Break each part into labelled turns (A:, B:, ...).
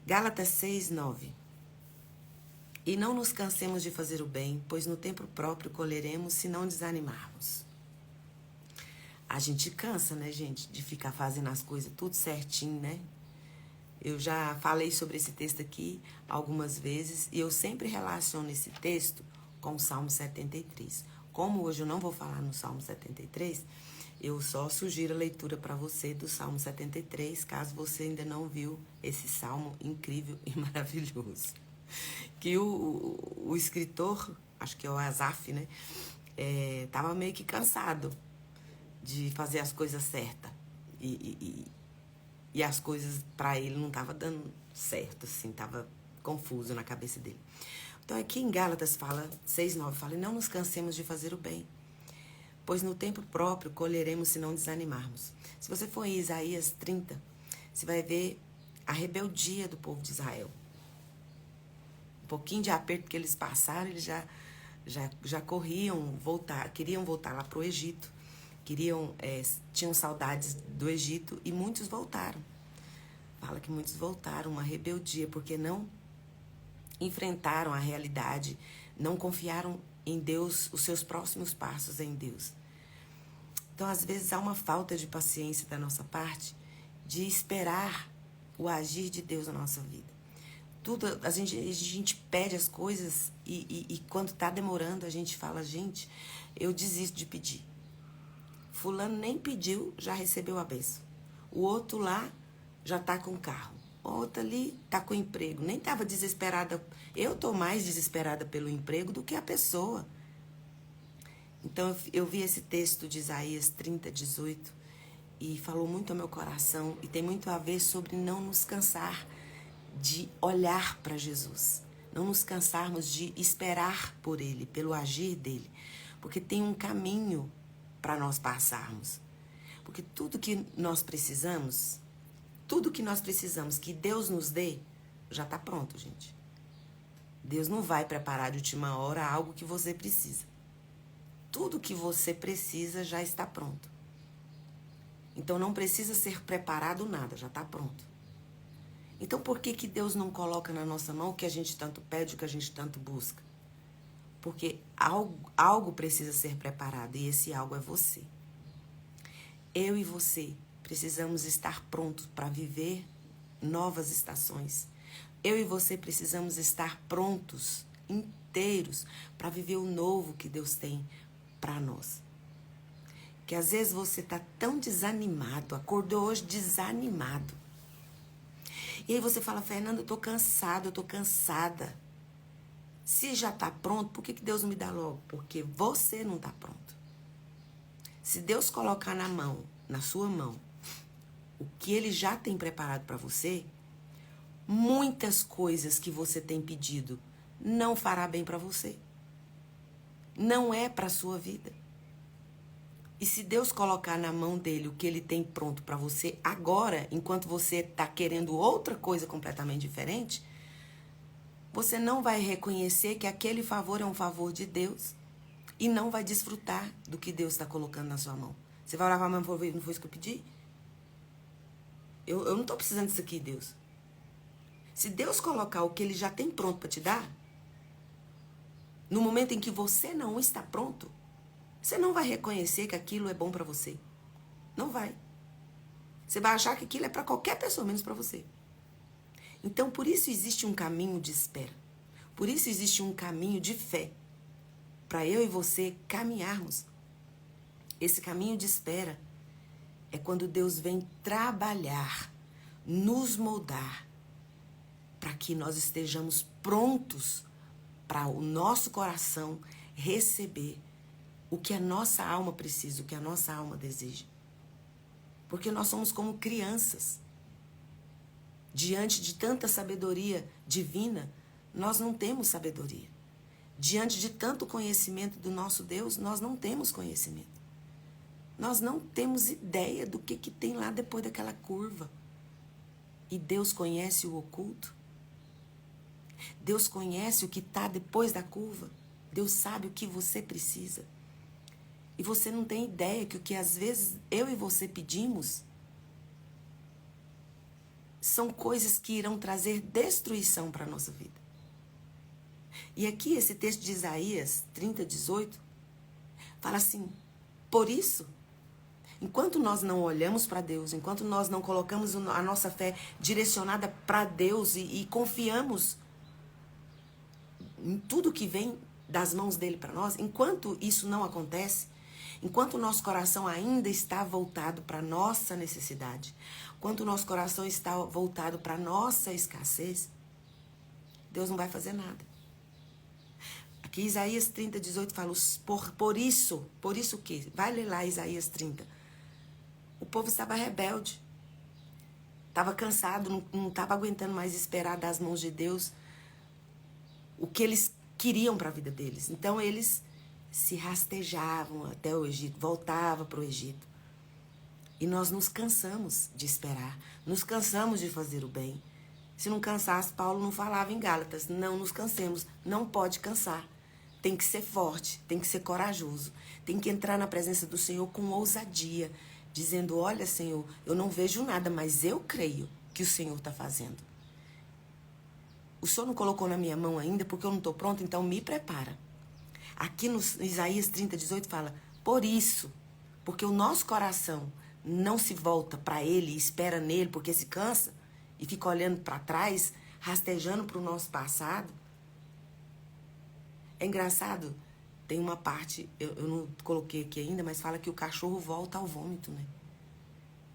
A: Gálatas 6:9. E não nos cansemos de fazer o bem, pois no tempo próprio colheremos se não desanimarmos. A gente cansa, né, gente, de ficar fazendo as coisas tudo certinho, né? Eu já falei sobre esse texto aqui algumas vezes e eu sempre relaciono esse texto com o Salmo 73. Como hoje eu não vou falar no Salmo 73, eu só sugiro a leitura para você do Salmo 73, caso você ainda não viu esse salmo incrível e maravilhoso. Que o escritor, acho que é o Asaf, né? Tava meio que cansado de fazer as coisas certas. E as coisas para ele não tava dando certo, assim, tava confuso na cabeça dele. Então aqui em Gálatas fala, 6:9, fala, não nos cansemos de fazer o bem, pois no tempo próprio colheremos se não desanimarmos. Se você for em Isaías 30, você vai ver a rebeldia do povo de Israel. Um pouquinho de aperto que eles passaram, eles já queriam voltar lá para o Egito, tinham saudades do Egito e muitos voltaram. Fala que muitos voltaram, uma rebeldia, porque não enfrentaram a realidade, não confiaram em Deus, os seus próximos passos em Deus. Então, às vezes, há uma falta de paciência da nossa parte de esperar o agir de Deus na nossa vida. Tudo, a gente pede as coisas e quando está demorando, a gente fala, gente, eu desisto de pedir. Fulano nem pediu, já recebeu a bênção. O outro lá já está com carro. Outra ali está com emprego. Nem estava desesperada. Eu estou mais desesperada pelo emprego do que a pessoa. Então eu vi esse texto de Isaías 30:18 e falou muito ao meu coração e tem muito a ver sobre não nos cansar de olhar para Jesus. Não nos cansarmos de esperar por Ele, pelo agir dEle. Porque tem um caminho para nós passarmos. Porque tudo que nós precisamos que Deus nos dê, já está pronto, gente. Deus não vai preparar de última hora algo que você precisa. Tudo que você precisa já está pronto. Então não precisa ser preparado nada, já está pronto. Então por que Deus não coloca na nossa mão o que a gente tanto pede, o que a gente tanto busca? Porque algo precisa ser preparado e esse algo é você. Eu e você precisamos estar prontos para viver novas estações. Eu e você precisamos estar prontos, inteiros, para viver o novo que Deus tem para nós. Que às vezes você está tão desanimado, acordou hoje desanimado. E aí você fala, Fernanda, eu estou cansado, eu estou cansada. Se já está pronto, por que Deus não me dá logo? Porque você não está pronto. Se Deus colocar na sua mão, o que Ele já tem preparado para você, muitas coisas que você tem pedido não fará bem para você. Não é para a sua vida. E se Deus colocar na mão dele o que Ele tem pronto para você agora, enquanto você está querendo outra coisa completamente diferente, você não vai reconhecer que aquele favor é um favor de Deus e não vai desfrutar do que Deus está colocando na sua mão. Você vai olhar para a mão e falar, não foi isso que eu pedi? Eu não estou precisando disso aqui, Deus. Se Deus colocar o que Ele já tem pronto para te dar, no momento em que você não está pronto, você não vai reconhecer que aquilo é bom para você. Não vai. Você vai achar que aquilo é para qualquer pessoa, menos para você. Então, por isso existe um caminho de espera. Por isso existe um caminho de fé. Para eu e você caminharmos. Esse caminho de espera é quando Deus vem trabalhar, nos moldar, para que nós estejamos prontos para o nosso coração receber o que a nossa alma precisa, o que a nossa alma deseja. Porque nós somos como crianças. Diante de tanta sabedoria divina, nós não temos sabedoria. Diante de tanto conhecimento do nosso Deus, nós não temos conhecimento. Nós não temos ideia do que tem lá depois daquela curva. E Deus conhece o oculto. Deus conhece o que está depois da curva. Deus sabe o que você precisa. E você não tem ideia que o que às vezes eu e você pedimos são coisas que irão trazer destruição para a nossa vida. E aqui esse texto de Isaías 30:18 fala assim: por isso, enquanto nós não olhamos para Deus, enquanto nós não colocamos a nossa fé direcionada para Deus e confiamos em tudo que vem das mãos dele para nós, enquanto isso não acontece, enquanto o nosso coração ainda está voltado para a nossa necessidade, enquanto o nosso coração está voltado para a nossa escassez, Deus não vai fazer nada. Aqui Isaías 30:18 fala, por isso o quê? Vai ler lá Isaías 30. O povo estava rebelde, estava cansado, não estava aguentando mais esperar das mãos de Deus o que eles queriam para a vida deles. Então eles se rastejavam até o Egito, voltavam para o Egito. E nós nos cansamos de esperar, nos cansamos de fazer o bem. Se não cansasse, Paulo não falava em Gálatas, não nos cansemos, não pode cansar. Tem que ser forte, tem que ser corajoso, tem que entrar na presença do Senhor com ousadia, dizendo, olha, Senhor, eu não vejo nada, mas eu creio que o Senhor está fazendo. O Senhor não colocou na minha mão ainda porque eu não estou pronto, então me prepara. Aqui no Isaías 30:18 fala, por isso, porque o nosso coração não se volta para Ele e espera nele porque se cansa e fica olhando para trás, rastejando para o nosso passado. É engraçado, tem uma parte, eu não coloquei aqui ainda, mas fala que o cachorro volta ao vômito, né?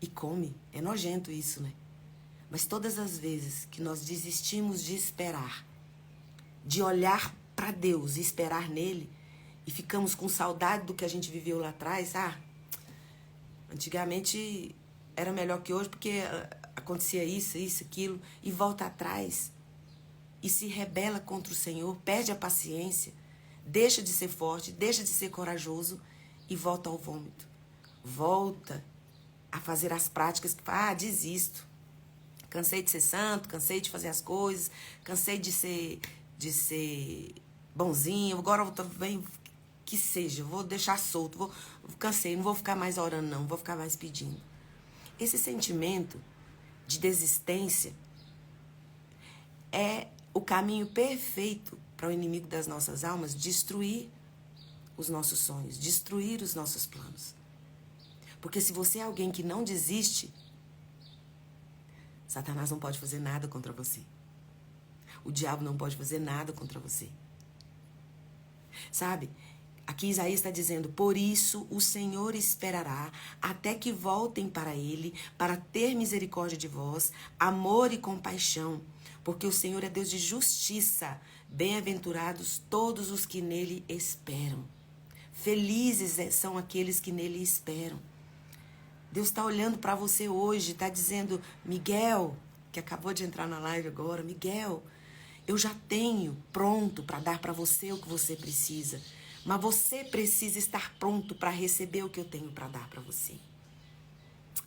A: E come. É nojento isso, né? Mas todas as vezes que nós desistimos de esperar, de olhar para Deus e esperar nele, e ficamos com saudade do que a gente viveu lá atrás, antigamente era melhor que hoje porque acontecia isso, aquilo, e volta atrás e se rebela contra o Senhor, perde a paciência, deixa de ser forte, deixa de ser corajoso e volta ao vômito. Volta a fazer as práticas que desisto. Cansei de ser santo, cansei de fazer as coisas, cansei de ser bonzinho, agora vem que seja, vou deixar solto, cansei, não vou ficar mais orando não, vou ficar mais pedindo. Esse sentimento de desistência é o caminho perfeito para o inimigo das nossas almas destruir os nossos sonhos, destruir os nossos planos. Porque se você é alguém que não desiste, Satanás não pode fazer nada contra você. O diabo não pode fazer nada contra você. Sabe? Aqui Isaías está dizendo, por isso o Senhor esperará até que voltem para Ele, para ter misericórdia de vós, amor e compaixão, porque o Senhor é Deus de justiça. Bem-aventurados todos os que nele esperam. Felizes são aqueles que nele esperam. Deus está olhando para você hoje, está dizendo, Miguel, que acabou de entrar na live agora, Miguel, eu já tenho pronto para dar para você o que você precisa, mas você precisa estar pronto para receber o que eu tenho para dar para você.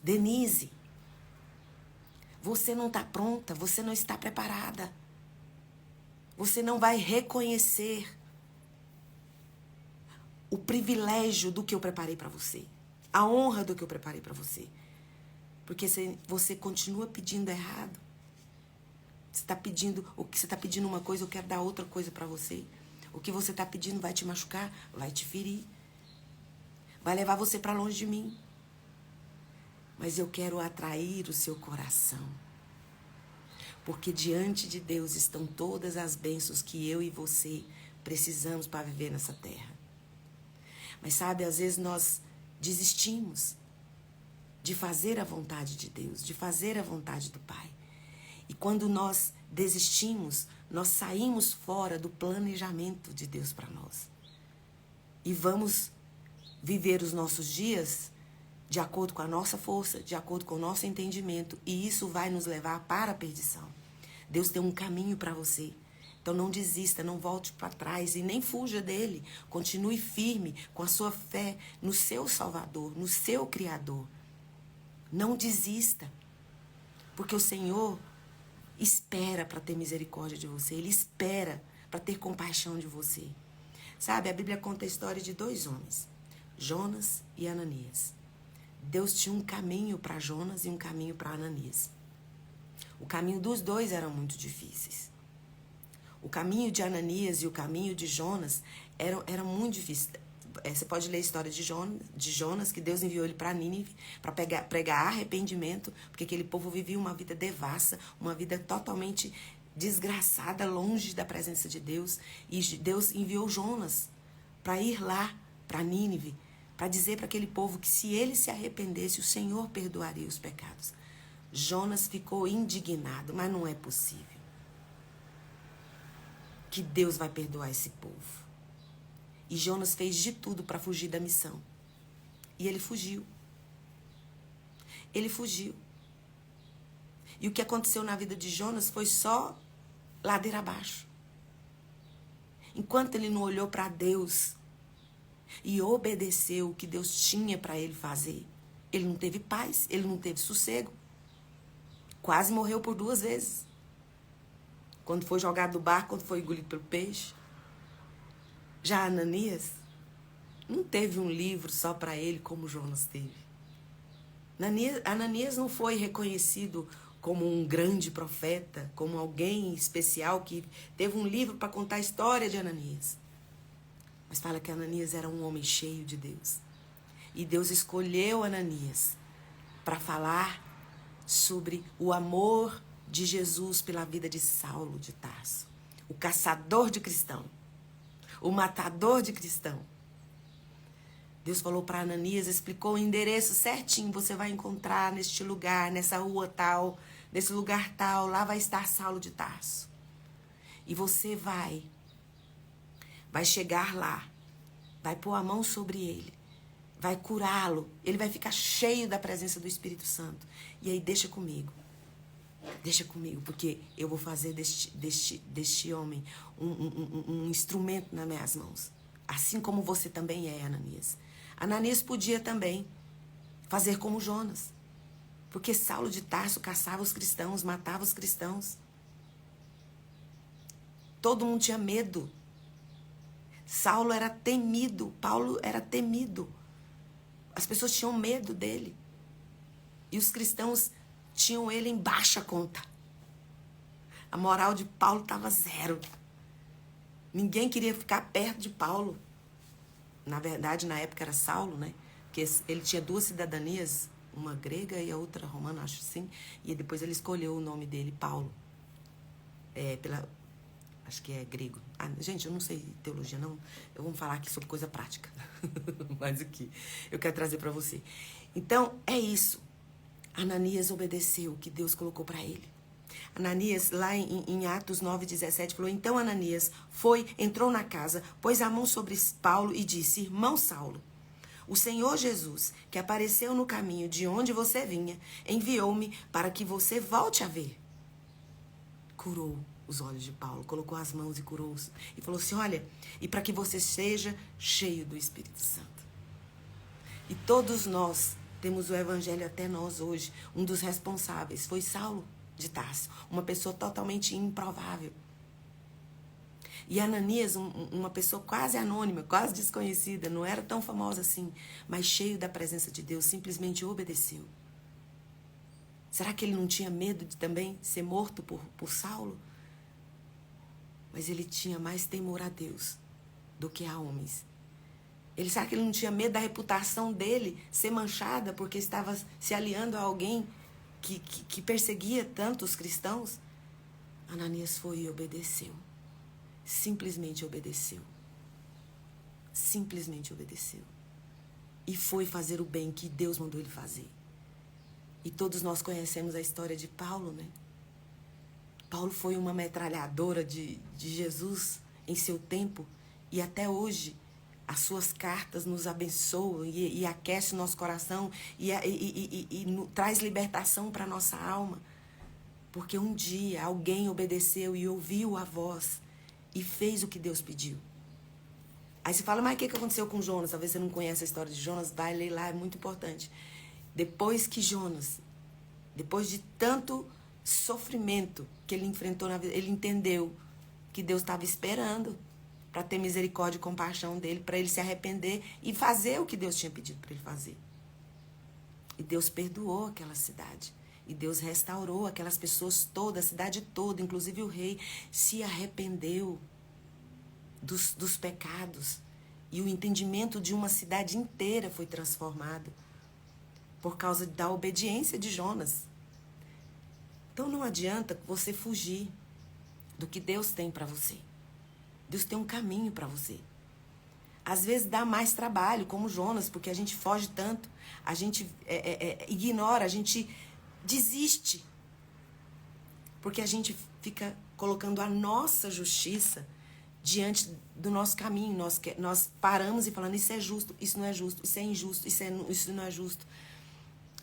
A: Denise, você não está pronta, você não está preparada. Você não vai reconhecer o privilégio do que eu preparei para você. A honra do que eu preparei para você. Porque você continua pedindo errado. Você está pedindo, o que você está pedindo uma coisa, eu quero dar outra coisa para você. O que você está pedindo vai te machucar, vai te ferir. Vai levar você para longe de mim. Mas eu quero atrair o seu coração. Porque diante de Deus estão todas as bênçãos que eu e você precisamos para viver nessa terra. Mas sabe, às vezes nós desistimos de fazer a vontade de Deus, de fazer a vontade do Pai. E quando nós desistimos, nós saímos fora do planejamento de Deus para nós. E vamos viver os nossos dias de acordo com a nossa força, de acordo com o nosso entendimento. E isso vai nos levar para a perdição. Deus tem um caminho para você. Então não desista, não volte para trás e nem fuja dele. Continue firme com a sua fé no seu Salvador, no seu Criador. Não desista, porque o Senhor espera para ter misericórdia de você. Ele espera para ter compaixão de você. Sabe, a Bíblia conta a história de 2 homens, Jonas e Ananias. Deus tinha um caminho para Jonas e um caminho para Ananias. O caminho dos dois eram muito difíceis. O caminho de Ananias e o caminho de Jonas eram muito difíceis. Você pode ler a história de Jonas, que Deus enviou ele para Nínive, para pregar arrependimento, porque aquele povo vivia uma vida devassa, uma vida totalmente desgraçada, longe da presença de Deus. E Deus enviou Jonas para ir lá, para Nínive, para dizer para aquele povo que se ele se arrependesse, o Senhor perdoaria os pecados. Jonas ficou indignado, mas não é possível que Deus vai perdoar esse povo. E Jonas fez de tudo para fugir da missão. E ele fugiu. Ele fugiu. E o que aconteceu na vida de Jonas foi só ladeira abaixo. Enquanto ele não olhou para Deus e obedeceu o que Deus tinha para ele fazer, ele não teve paz, ele não teve sossego. Quase morreu por 2 vezes. Quando foi jogado do barco, quando foi engolido pelo peixe. Já Ananias não teve um livro só para ele como Jonas teve. Ananias não foi reconhecido como um grande profeta, como alguém especial que teve um livro para contar a história de Ananias. Mas fala que Ananias era um homem cheio de Deus. E Deus escolheu Ananias para falar sobre o amor de Jesus pela vida de Saulo de Tarso, o caçador de cristão, o matador de cristão. Deus falou para Ananias, explicou o endereço certinho, você vai encontrar neste lugar, nessa rua tal, nesse lugar tal, lá vai estar Saulo de Tarso. E você vai chegar lá, vai pôr a mão sobre ele, vai curá-lo, ele vai ficar cheio da presença do Espírito Santo. E aí deixa comigo, porque eu vou fazer deste homem um instrumento nas minhas mãos. Assim como você também é, Ananias. Ananias podia também fazer como Jonas. Porque Saulo de Tarso caçava os cristãos, matava os cristãos. Todo mundo tinha medo. Saulo era temido, Paulo era temido. As pessoas tinham medo dele. E os cristãos tinham ele em baixa conta. A moral de Paulo estava 0. Ninguém queria ficar perto de Paulo. Na verdade, na época era Saulo, né? Porque ele tinha 2 cidadanias, uma grega e a outra romana, acho assim. E depois ele escolheu o nome dele, Paulo. Acho que é grego. Gente, eu não sei teologia, não. Eu vou falar aqui sobre coisa prática. Mas o que eu quero trazer para você. Então, é isso. Ananias obedeceu o que Deus colocou para ele. Ananias, lá em Atos 9:17, falou, então Ananias entrou na casa, pôs a mão sobre Paulo e disse, irmão Saulo, o Senhor Jesus, que apareceu no caminho de onde você vinha, enviou-me para que você volte a ver. Curou os olhos de Paulo, colocou as mãos e curou-os. E falou assim, olha, e para que você seja cheio do Espírito Santo. E todos nós temos o evangelho até nós hoje. Um dos responsáveis foi Saulo de Tarso, uma pessoa totalmente improvável. E Ananias, uma pessoa quase anônima, quase desconhecida, não era tão famosa assim, mas cheio da presença de Deus, simplesmente obedeceu. Será que ele não tinha medo de também ser morto por Saulo? Mas ele tinha mais temor a Deus do que a homens. Será que ele não tinha medo da reputação dele ser manchada porque estava se aliando a alguém que perseguia tanto os cristãos? Ananias foi e obedeceu. Simplesmente obedeceu. Simplesmente obedeceu. E foi fazer o bem que Deus mandou ele fazer. E todos nós conhecemos a história de Paulo, né? Paulo foi uma metralhadora de Jesus em seu tempo. E até hoje, as suas cartas nos abençoam e aquecem o nosso coração e traz libertação para a nossa alma. Porque um dia alguém obedeceu e ouviu a voz e fez o que Deus pediu. Aí você fala, mas o que aconteceu com Jonas? Talvez você não conheça a história de Jonas, vai ler lá, é muito importante. Depois que Jonas, depois de tanto sofrimento que ele enfrentou na vida, ele entendeu que Deus estava esperando para ter misericórdia e compaixão dele, para ele se arrepender e fazer o que Deus tinha pedido para ele fazer. E Deus perdoou aquela cidade. E Deus restaurou aquelas pessoas todas, a cidade toda, inclusive o rei, se arrependeu dos pecados. E o entendimento de uma cidade inteira foi transformado por causa da obediência de Jonas. Então não adianta você fugir do que Deus tem para você. Deus tem um caminho para você. Às vezes dá mais trabalho, como Jonas, porque a gente foge tanto, a gente ignora, a gente desiste. Porque a gente fica colocando a nossa justiça diante do nosso caminho. Nós paramos e falando, isso é justo, isso não é justo, isso é injusto, isso não é justo.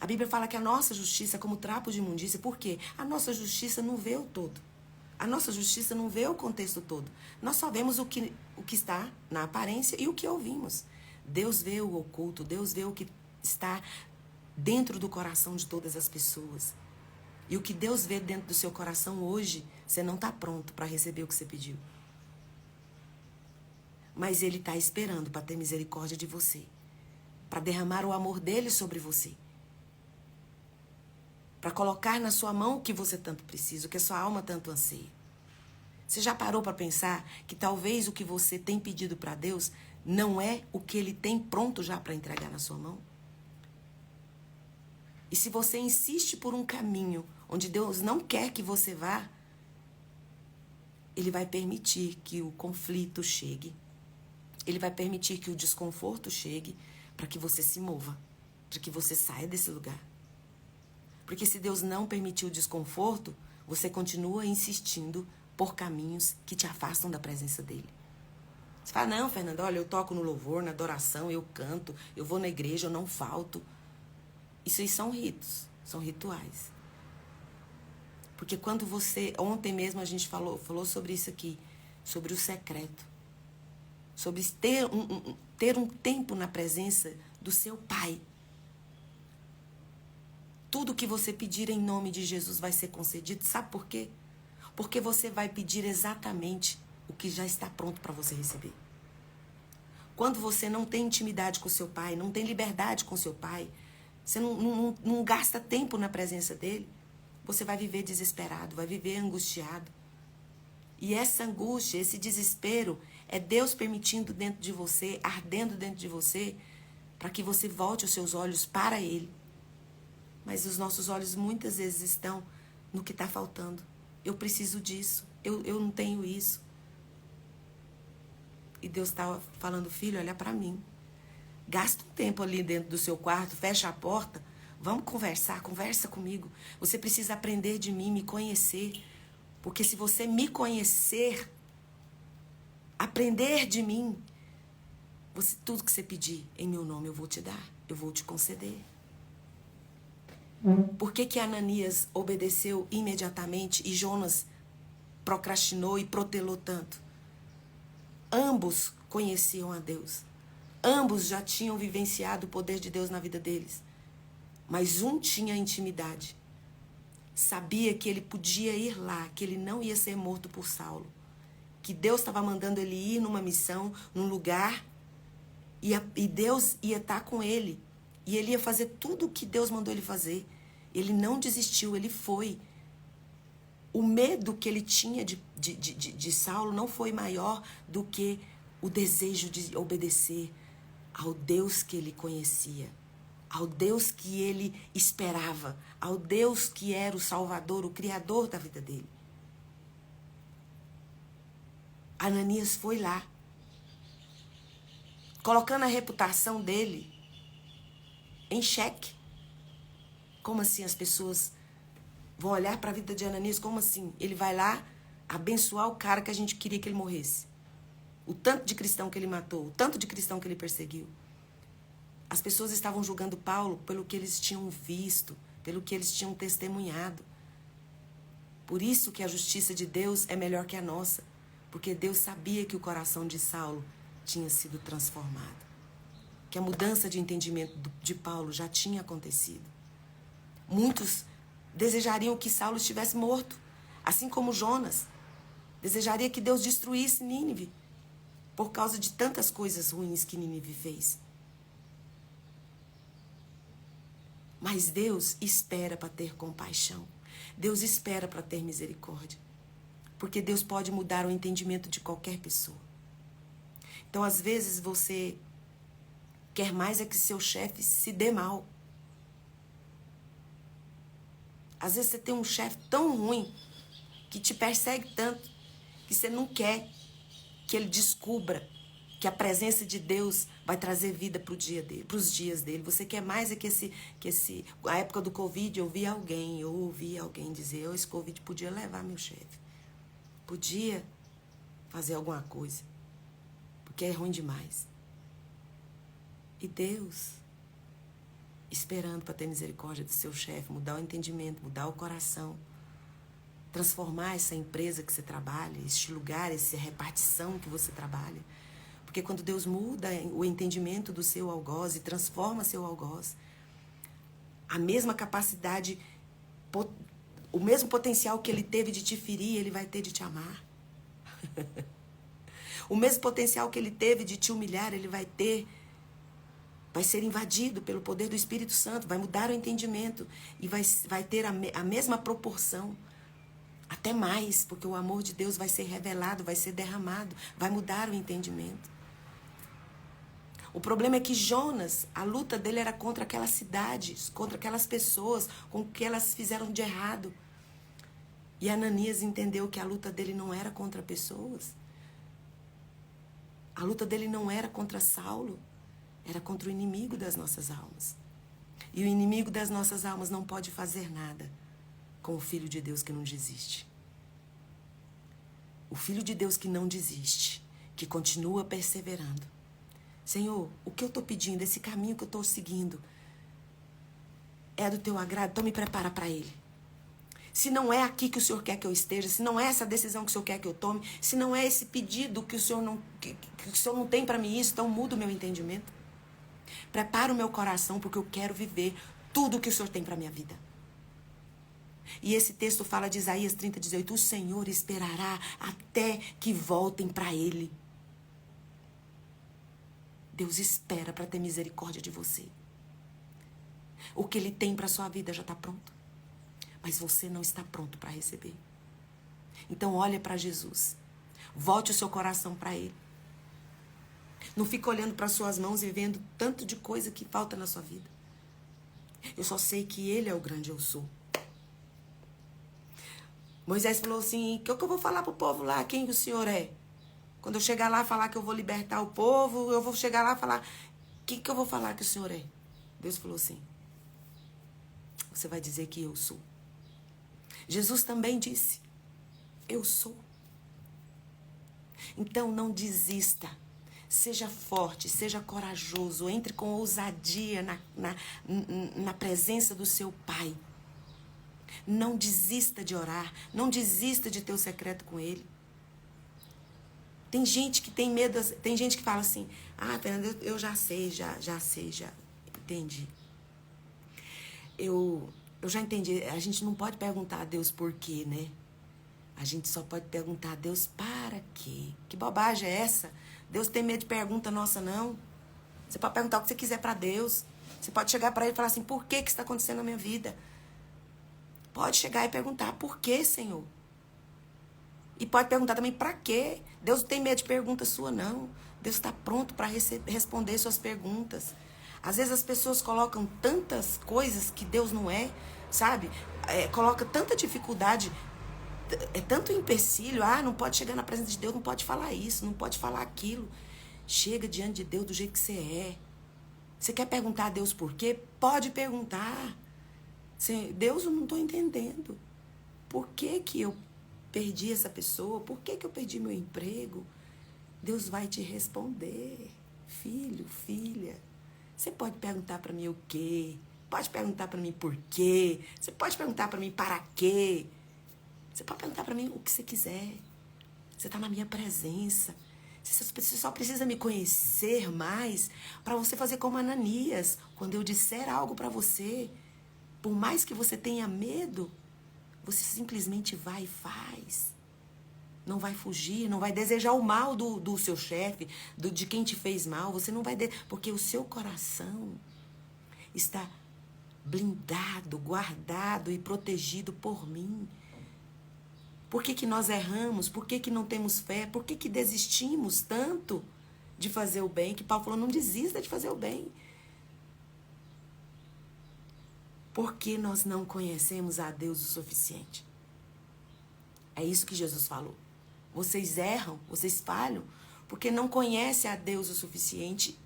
A: A Bíblia fala que a nossa justiça é como trapo de imundícia. Por quê? A nossa justiça não vê o todo. A nossa justiça não vê o contexto todo. Nós só vemos o que está na aparência e o que ouvimos. Deus vê o oculto, Deus vê o que está dentro do coração de todas as pessoas. E o que Deus vê dentro do seu coração hoje, você não está pronto para receber o que você pediu. Mas Ele está esperando para ter misericórdia de você. Para derramar o amor dEle sobre você. Para colocar na sua mão o que você tanto precisa, o que a sua alma tanto anseia. Você já parou para pensar que talvez o que você tem pedido para Deus não é o que Ele tem pronto já para entregar na sua mão? E se você insiste por um caminho onde Deus não quer que você vá, Ele vai permitir que o conflito chegue. Ele vai permitir que o desconforto chegue para que você se mova, para que você saia desse lugar. Porque se Deus não permitir o desconforto, você continua insistindo por caminhos que te afastam da presença dEle. Você fala, não, Fernanda, olha, eu toco no louvor, na adoração, eu canto, eu vou na igreja, eu não falto. Isso aí são ritos, são rituais. Porque quando você... Ontem mesmo a gente falou sobre isso aqui, sobre o secreto. Sobre ter um tempo na presença do seu Pai. Tudo que você pedir em nome de Jesus vai ser concedido. Sabe por quê? Porque você vai pedir exatamente o que já está pronto para você receber. Quando você não tem intimidade com seu Pai, não tem liberdade com seu Pai, você não gasta tempo na presença dEle, você vai viver desesperado, vai viver angustiado. E essa angústia, esse desespero, é Deus permitindo dentro de você, ardendo dentro de você, para que você volte os seus olhos para Ele. Mas os nossos olhos muitas vezes estão no que está faltando. Eu preciso disso, eu não tenho isso. E Deus está falando, filho, olha para mim. Gasta um tempo ali dentro do seu quarto, fecha a porta, vamos conversar, conversa comigo. Você precisa aprender de mim, me conhecer. Porque se você me conhecer, aprender de mim, tudo que você pedir em meu nome eu vou te dar, eu vou te conceder. Por que Ananias obedeceu imediatamente e Jonas procrastinou e protelou tanto? Ambos conheciam a Deus. Ambos já tinham vivenciado o poder de Deus na vida deles. Mas um tinha intimidade. Sabia que ele podia ir lá, que ele não ia ser morto por Saulo. Que Deus estava mandando ele ir numa missão, num lugar, e Deus ia estar com ele. E ele ia fazer tudo o que Deus mandou ele fazer. Ele não desistiu, ele foi. O medo que ele tinha de Saulo não foi maior do que o desejo de obedecer ao Deus que ele conhecia, ao Deus que ele esperava, ao Deus que era o Salvador, o Criador da vida dele. Ananias foi lá, colocando a reputação dele em xeque. Como assim as pessoas vão olhar para a vida de Ananias? Como assim? Ele vai lá abençoar o cara que a gente queria que ele morresse. O tanto de cristão que ele matou, o tanto de cristão que ele perseguiu. As pessoas estavam julgando Paulo pelo que eles tinham visto, pelo que eles tinham testemunhado. Por isso que a justiça de Deus é melhor que a nossa. Porque Deus sabia que o coração de Saulo tinha sido transformado. Que a mudança de entendimento de Paulo já tinha acontecido. Muitos desejariam que Saulo estivesse morto, assim como Jonas. Desejaria que Deus destruísse Nínive, por causa de tantas coisas ruins que Nínive fez. Mas Deus espera para ter compaixão. Deus espera para ter misericórdia. Porque Deus pode mudar o entendimento de qualquer pessoa. Então, às vezes, você quer mais é que seu chefe se dê mal. Às vezes você tem um chefe tão ruim que te persegue tanto que você não quer que ele descubra que a presença de Deus vai trazer vida para os dias dele. Você quer mais é que esse... A época do Covid, eu ouvi alguém dizer, esse Covid podia levar meu chefe. Podia fazer alguma coisa. Porque é ruim demais. E Deus, esperando para ter misericórdia do seu chefe, mudar o entendimento, mudar o coração, transformar essa empresa que você trabalha, este lugar, essa repartição que você trabalha. Porque quando Deus muda o entendimento do seu algoz e transforma seu algoz, a mesma capacidade, o mesmo potencial que ele teve de te ferir, ele vai ter de te amar. O mesmo potencial que ele teve de te humilhar, ele vai ser invadido pelo poder do Espírito Santo, vai mudar o entendimento e vai ter a mesma proporção. Até mais, porque o amor de Deus vai ser revelado, vai ser derramado, vai mudar o entendimento. O problema é que Jonas, a luta dele era contra aquelas cidades, contra aquelas pessoas, com o que elas fizeram de errado. E Ananias entendeu que a luta dele não era contra pessoas. A luta dele não era contra Saulo, era contra o inimigo das nossas almas. E o inimigo das nossas almas não pode fazer nada com o Filho de Deus que não desiste. O Filho de Deus que não desiste, que continua perseverando. Senhor, o que eu estou pedindo, esse caminho que eu estou seguindo, é do teu agrado? Então me prepara para ele. Se não é aqui que o Senhor quer que eu esteja, se não é essa decisão que o Senhor quer que eu tome, se não é esse pedido que o Senhor não tem para mim isso, então muda o meu entendimento. Prepara o meu coração, porque eu quero viver tudo o que o Senhor tem para minha vida. E esse texto fala de Isaías 30:18, o Senhor esperará até que voltem para ele. Deus espera para ter misericórdia de você. O que ele tem para sua vida já está pronto. Mas você não está pronto para receber. Então olha para Jesus. Volte o seu coração para ele. Não fica olhando para suas mãos e vendo tanto de coisa que falta na sua vida. Eu só sei que ele é o grande eu sou. Moisés falou assim, o que eu vou falar para o povo lá? Quem o Senhor é? Quando eu chegar lá falar que eu vou libertar o povo, eu vou chegar lá e falar, quem que eu vou falar que o Senhor é? Deus falou assim, você vai dizer que eu sou. Jesus também disse, eu sou. Então não desista. Seja forte, seja corajoso, entre com ousadia na presença do seu Pai. Não desista de orar, não desista de ter o secreto com Ele. Tem gente que tem medo, tem gente que fala assim, Fernanda, eu já sei, já entendi. Eu já entendi, a gente não pode perguntar a Deus por quê, né? A gente só pode perguntar a Deus para quê? Que bobagem é essa? Deus tem medo de pergunta nossa, não. Você pode perguntar o que você quiser para Deus. Você pode chegar para Ele e falar assim, por que isso está acontecendo na minha vida? Pode chegar e perguntar, por quê, Senhor? E pode perguntar também, para quê? Deus não tem medo de pergunta sua, não. Deus está pronto para responder suas perguntas. Às vezes as pessoas colocam tantas coisas que Deus não é, sabe? Coloca tanta dificuldade, tanto empecilho. Não pode chegar na presença de Deus, não pode falar isso, não pode falar aquilo. Chega diante de Deus do jeito que você é. Você quer perguntar a Deus por quê? Pode perguntar. Deus, eu não estou entendendo. Por que que eu perdi essa pessoa? Por que que eu perdi meu emprego? Deus vai te responder. Filho, filha. Você pode perguntar para mim o quê? Pode perguntar para mim por quê? Você pode perguntar para mim para quê? Você pode perguntar para mim o que você quiser. Você está na minha presença. Você só precisa me conhecer mais para você fazer como Ananias. Quando eu disser algo para você, por mais que você tenha medo, você simplesmente vai e faz. Não vai fugir, não vai desejar o mal do seu chefe, de quem te fez mal. Você não vai... Porque o seu coração está blindado, guardado e protegido por mim. Por que nós erramos? Por que não temos fé? Por que desistimos tanto de fazer o bem? Que Paulo falou, não desista de fazer o bem. Porque nós não conhecemos a Deus o suficiente. É isso que Jesus falou. Vocês erram, vocês falham, porque não conhecem a Deus o suficiente.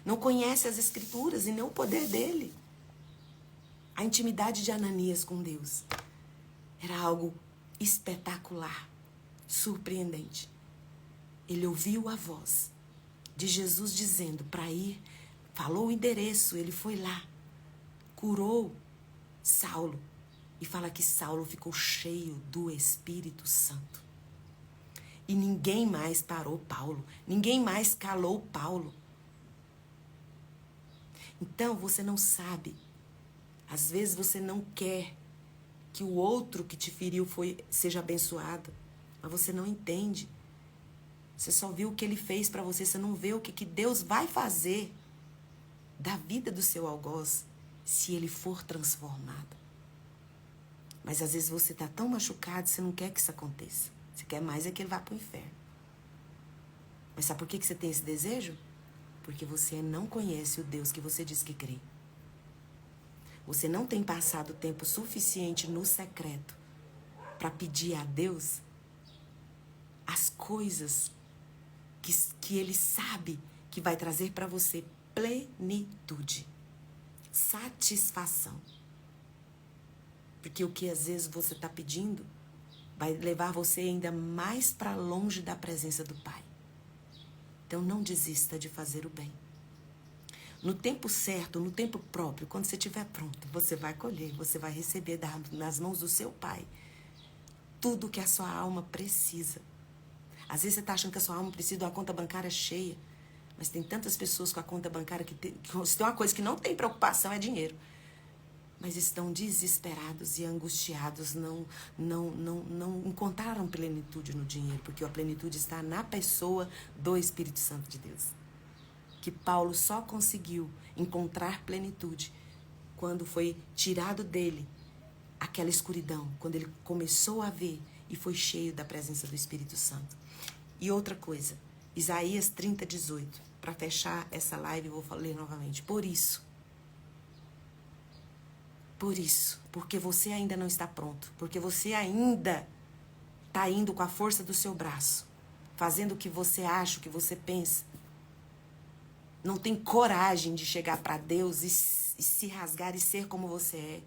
A: Não conhecem as Escrituras e nem o poder dele. A intimidade de Ananias com Deus era algo espetacular, surpreendente. Ele ouviu a voz de Jesus dizendo para ir, falou o endereço, ele foi lá, curou Saulo. E fala que Saulo ficou cheio do Espírito Santo. E ninguém mais parou Paulo, ninguém mais calou Paulo. Então você não sabe, às vezes você não quer que o outro que te feriu seja abençoado, mas você não entende. Você só viu o que ele fez para você, você não vê o que Deus vai fazer da vida do seu algoz se ele for transformado. Mas às vezes você está tão machucado, você não quer que isso aconteça. Você quer mais é que ele vá para o inferno. Mas sabe por que você tem esse desejo? Porque você não conhece o Deus que você diz que crê. Você não tem passado tempo suficiente no secreto para pedir a Deus as coisas que Ele sabe que vai trazer para você plenitude, satisfação. Porque o que às vezes você está pedindo vai levar você ainda mais para longe da presença do Pai. Então não desista de fazer o bem. No tempo certo, no tempo próprio, quando você estiver pronto, você vai colher, você vai receber nas mãos do seu Pai tudo que a sua alma precisa. Às vezes você está achando que a sua alma precisa de uma conta bancária cheia, mas tem tantas pessoas com a conta bancária que se tem uma coisa que não tem preocupação é dinheiro. Mas estão desesperados e angustiados, não encontraram plenitude no dinheiro, porque a plenitude está na pessoa do Espírito Santo de Deus. Que Paulo só conseguiu encontrar plenitude quando foi tirado dele aquela escuridão, quando ele começou a ver e foi cheio da presença do Espírito Santo. E outra coisa, Isaías 30:18, para fechar essa live eu vou ler novamente. Por isso, porque você ainda não está pronto, porque você ainda está indo com a força do seu braço, fazendo o que você acha, o que você pensa, não tem coragem de chegar para Deus e se rasgar e ser como você é.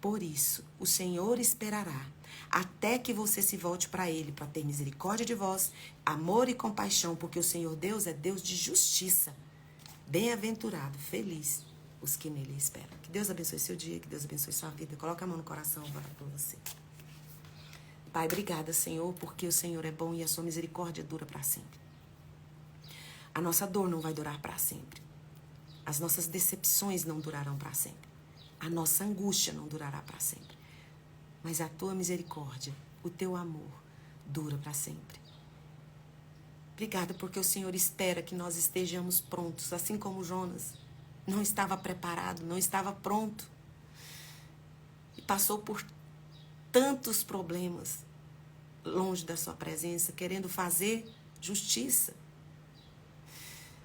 A: Por isso, o Senhor esperará até que você se volte para Ele, para ter misericórdia de vós, amor e compaixão, porque o Senhor Deus é Deus de justiça. Bem-aventurado, feliz os que nele esperam. Que Deus abençoe seu dia, que Deus abençoe sua vida. Coloca a mão no coração, eu vou orar por você. Pai, obrigada, Senhor, porque o Senhor é bom e a sua misericórdia dura para sempre. A nossa dor não vai durar para sempre. As nossas decepções não durarão para sempre. A nossa angústia não durará para sempre. Mas a tua misericórdia, o teu amor, dura para sempre. Obrigada porque o Senhor espera que nós estejamos prontos, assim como Jonas não estava preparado, não estava pronto. E passou por tantos problemas longe da sua presença, querendo fazer justiça.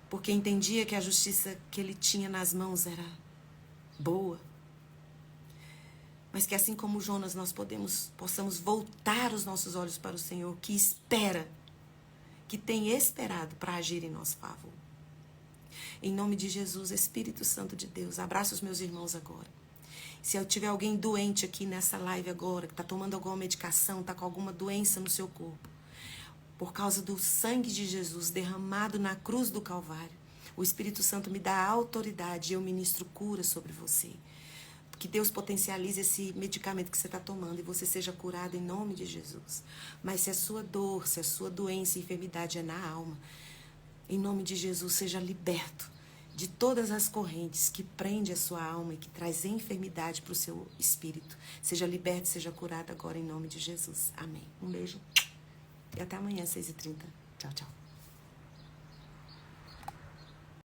A: Porque entendia que a justiça que ele tinha nas mãos era boa. Mas que assim como Jonas, nós possamos voltar os nossos olhos para o Senhor, que espera, que tem esperado para agir em nosso favor. Em nome de Jesus, Espírito Santo de Deus, abraça os meus irmãos agora. Se eu tiver alguém doente aqui nessa live agora, que está tomando alguma medicação, está com alguma doença no seu corpo, por causa do sangue de Jesus derramado na cruz do Calvário, o Espírito Santo me dá autoridade e eu ministro cura sobre você. Que Deus potencialize esse medicamento que você está tomando e você seja curado em nome de Jesus. Mas se a sua dor, se a sua doença e enfermidade é na alma, em nome de Jesus, seja liberto de todas as correntes que prende a sua alma e que traz enfermidade para o seu espírito. Seja liberto, seja curado agora em nome de Jesus. Amém. Um beijo. E até amanhã, 6h30. Tchau, tchau.